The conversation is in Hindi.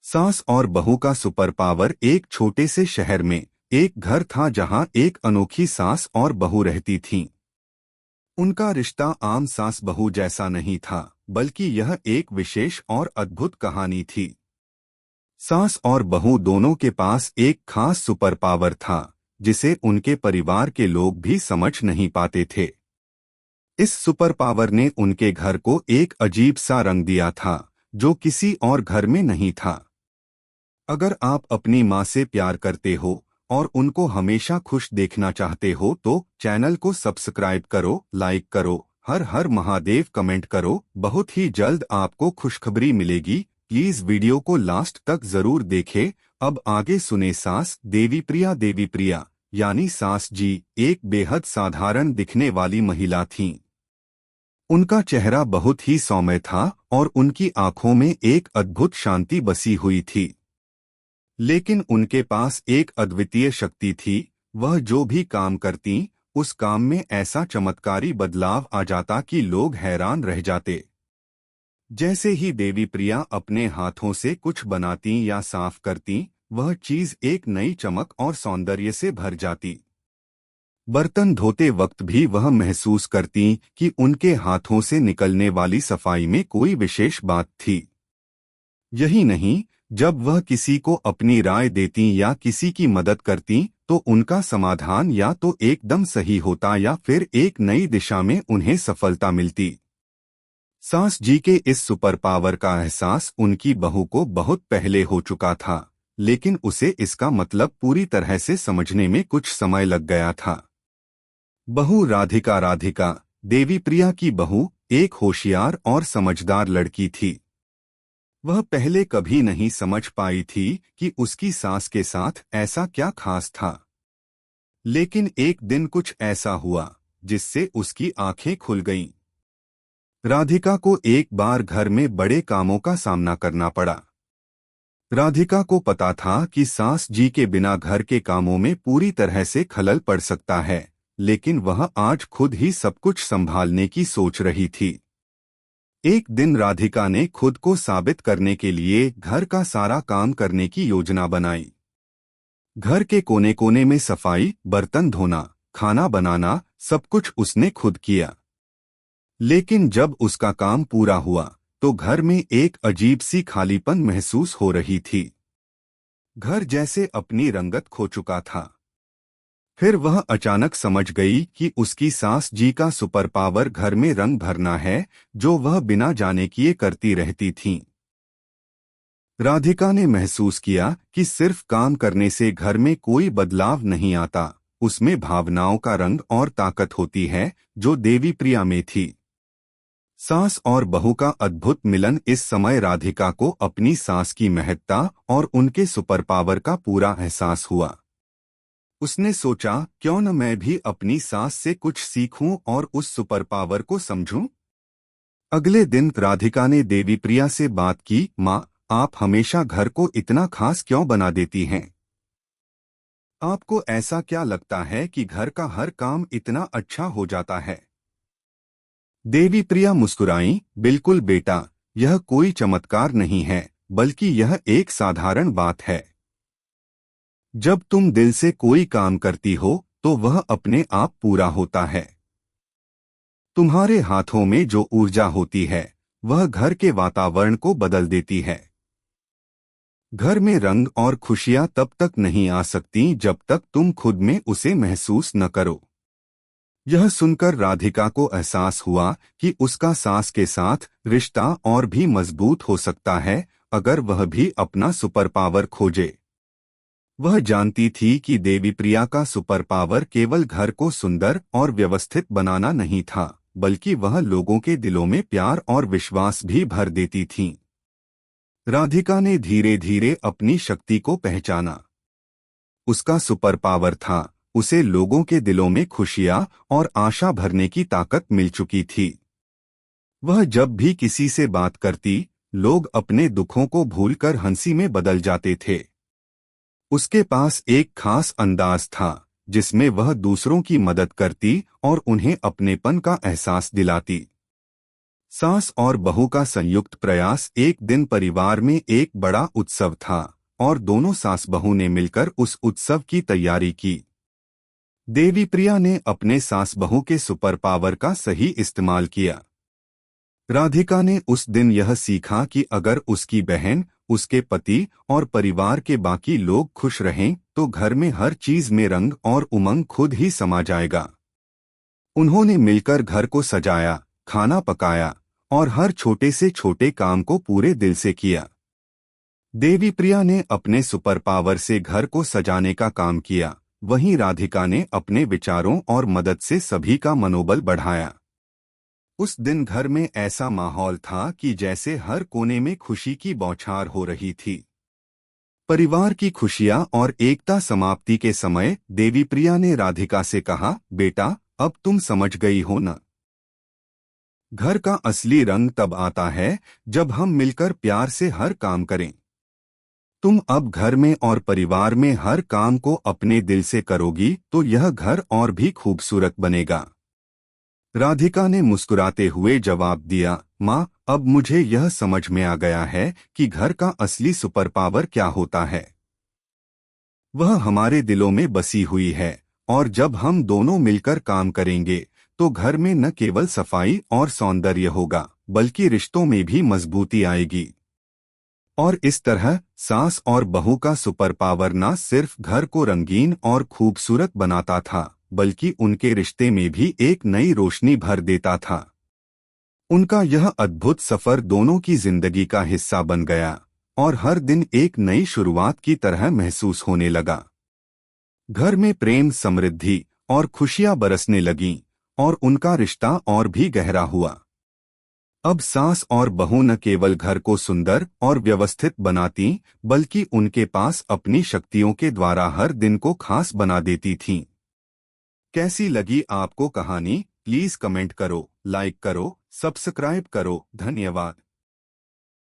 सास और बहू का सुपर पावर। एक छोटे से शहर में एक घर था जहां एक अनोखी सास और बहू रहती थीं। उनका रिश्ता आम सास बहू जैसा नहीं था, बल्कि यह एक विशेष और अद्भुत कहानी थी। सास और बहू दोनों के पास एक खास सुपर पावर था, जिसे उनके परिवार के लोग भी समझ नहीं पाते थे। इस सुपर पावर ने उनके घर को एक अजीब सा रंग दिया था, जो किसी और घर में नहीं था। अगर आप अपनी माँ से प्यार करते हो और उनको हमेशा खुश देखना चाहते हो तो चैनल को सब्सक्राइब करो, लाइक करो, हर हर महादेव कमेंट करो। बहुत ही जल्द आपको खुशखबरी मिलेगी। प्लीज वीडियो को लास्ट तक जरूर देखें। अब आगे सुने। सास देवीप्रिया यानी सास जी एक बेहद साधारण दिखने वाली महिला थीं। उनका चेहरा बहुत ही सौम्य था और उनकी आंखों में एक अद्भुत शांति बसी हुई थी। लेकिन उनके पास एक अद्वितीय शक्ति थी। वह जो भी काम करती, उस काम में ऐसा चमत्कारी बदलाव आ जाता कि लोग हैरान रह जाते। जैसे ही देवी प्रिया अपने हाथों से कुछ बनाती या साफ करती, वह चीज एक नई चमक और सौंदर्य से भर जाती। बर्तन धोते वक्त भी वह महसूस करती कि उनके हाथों से निकलने वाली सफाई में कोई विशेष बात थी। यही नहीं, जब वह किसी को अपनी राय देती या किसी की मदद करती, तो उनका समाधान या तो एकदम सही होता या फिर एक नई दिशा में उन्हें सफलता मिलती। सास जी के इस सुपर पावर का एहसास उनकी बहू को बहुत पहले हो चुका था, लेकिन उसे इसका मतलब पूरी तरह से समझने में कुछ समय लग गया था। बहू राधिका देवी प्रिया की बहू एक होशियार और समझदार लड़की थी। वह पहले कभी नहीं समझ पाई थी कि उसकी सास के साथ ऐसा क्या खास था। लेकिन एक दिन कुछ ऐसा हुआ जिससे उसकी आंखें खुल गईं। राधिका को एक बार घर में बड़े कामों का सामना करना पड़ा। राधिका को पता था कि सास जी के बिना घर के कामों में पूरी तरह से खलल पड़ सकता है, लेकिन वह आज खुद ही सब कुछ संभालने की सोच रही थी। एक दिन राधिका ने खुद को साबित करने के लिए घर का सारा काम करने की योजना बनाई। घर के कोने कोने में सफाई, बर्तन धोना, खाना बनाना, सब कुछ उसने खुद किया। लेकिन जब उसका काम पूरा हुआ तो घर में एक अजीब सी खालीपन महसूस हो रही थी। घर जैसे अपनी रंगत खो चुका था। फिर वह अचानक समझ गई कि उसकी सास जी का सुपर पावर घर में रंग भरना है, जो वह बिना जाने किए करती रहती थीं। राधिका ने महसूस किया कि सिर्फ काम करने से घर में कोई बदलाव नहीं आता, उसमें भावनाओं का रंग और ताकत होती है, जो देवी प्रिया में थी। सास और बहू का अद्भुत मिलन। इस समय राधिका को अपनी सास की महत्ता और उनके सुपर पावर का पूरा एहसास हुआ। उसने सोचा, क्यों न मैं भी अपनी सास से कुछ सीखूं और उस सुपर पावर को समझूं। अगले दिन राधिका ने देवी प्रिया से बात की। माँ, आप हमेशा घर को इतना खास क्यों बना देती हैं? आपको ऐसा क्या लगता है कि घर का हर काम इतना अच्छा हो जाता है? देवी प्रिया मुस्कुराईं। बिल्कुल बेटा, यह कोई चमत्कार नहीं है, बल्कि यह एक साधारण बात है। जब तुम दिल से कोई काम करती हो तो वह अपने आप पूरा होता है। तुम्हारे हाथों में जो ऊर्जा होती है, वह घर के वातावरण को बदल देती है। घर में रंग और खुशियां तब तक नहीं आ सकती जब तक तुम खुद में उसे महसूस न करो। यह सुनकर राधिका को एहसास हुआ कि उसका सास के साथ रिश्ता और भी मजबूत हो सकता है, अगर वह भी अपना सुपर पावर खोजे। वह जानती थी कि देवी प्रिया का सुपर पावर केवल घर को सुंदर और व्यवस्थित बनाना नहीं था, बल्कि वह लोगों के दिलों में प्यार और विश्वास भी भर देती थीं। राधिका ने धीरे धीरे अपनी शक्ति को पहचाना। उसका सुपर पावर था, उसे लोगों के दिलों में खुशियां और आशा भरने की ताकत मिल चुकी थी। वह जब भी किसी से बात करती, लोग अपने दुखों को भूलकर हंसी में बदल जाते थे। उसके पास एक खास अंदाज था, जिसमें वह दूसरों की मदद करती और उन्हें अपनेपन का एहसास दिलाती। सास और बहू का संयुक्त प्रयास। एक दिन परिवार में एक बड़ा उत्सव था और दोनों सास बहू ने मिलकर उस उत्सव की तैयारी की। देवी प्रिया ने अपने सास बहू के सुपर पावर का सही इस्तेमाल किया। राधिका ने उस दिन यह सीखा कि अगर उसकी बहन, उसके पति और परिवार के बाकी लोग खुश रहें तो घर में हर चीज में रंग और उमंग खुद ही समा जाएगा। उन्होंने मिलकर घर को सजाया, खाना पकाया और हर छोटे से छोटे काम को पूरे दिल से किया। देवी प्रिया ने अपने सुपर पावर से घर को सजाने का काम किया, वहीं राधिका ने अपने विचारों और मदद से सभी का मनोबल बढ़ाया। उस दिन घर में ऐसा माहौल था कि जैसे हर कोने में खुशी की बौछार हो रही थी। परिवार की खुशियां और एकता समाप्ति के समय देवी प्रिया ने राधिका से कहा, बेटा, अब तुम समझ गई हो न? घर का असली रंग तब आता है जब हम मिलकर प्यार से हर काम करें। तुम अब घर में और परिवार में हर काम को अपने दिल से करोगी तो यह घर और भी खूबसूरत बनेगा। राधिका ने मुस्कुराते हुए जवाब दिया, माँ, अब मुझे यह समझ में आ गया है कि घर का असली सुपर पावर क्या होता है। वह हमारे दिलों में बसी हुई है और जब हम दोनों मिलकर काम करेंगे तो घर में न केवल सफाई और सौंदर्य होगा बल्कि रिश्तों में भी मजबूती आएगी। और इस तरह सास और बहू का सुपर पावर न सिर्फ घर को रंगीन और खूबसूरत बनाता था बल्कि उनके रिश्ते में भी एक नई रोशनी भर देता था। उनका यह अद्भुत सफर दोनों की जिंदगी का हिस्सा बन गया और हर दिन एक नई शुरुआत की तरह महसूस होने लगा। घर में प्रेम, समृद्धि और खुशियां बरसने लगीं और उनका रिश्ता और भी गहरा हुआ। अब सास और बहू न केवल घर को सुंदर और व्यवस्थित बनाती बल्कि उनके पास अपनी शक्तियों के द्वारा हर दिन को खास बना देती थीं। कैसी लगी आपको कहानी? प्लीज कमेंट करो, लाइक करो, सब्सक्राइब करो। धन्यवाद।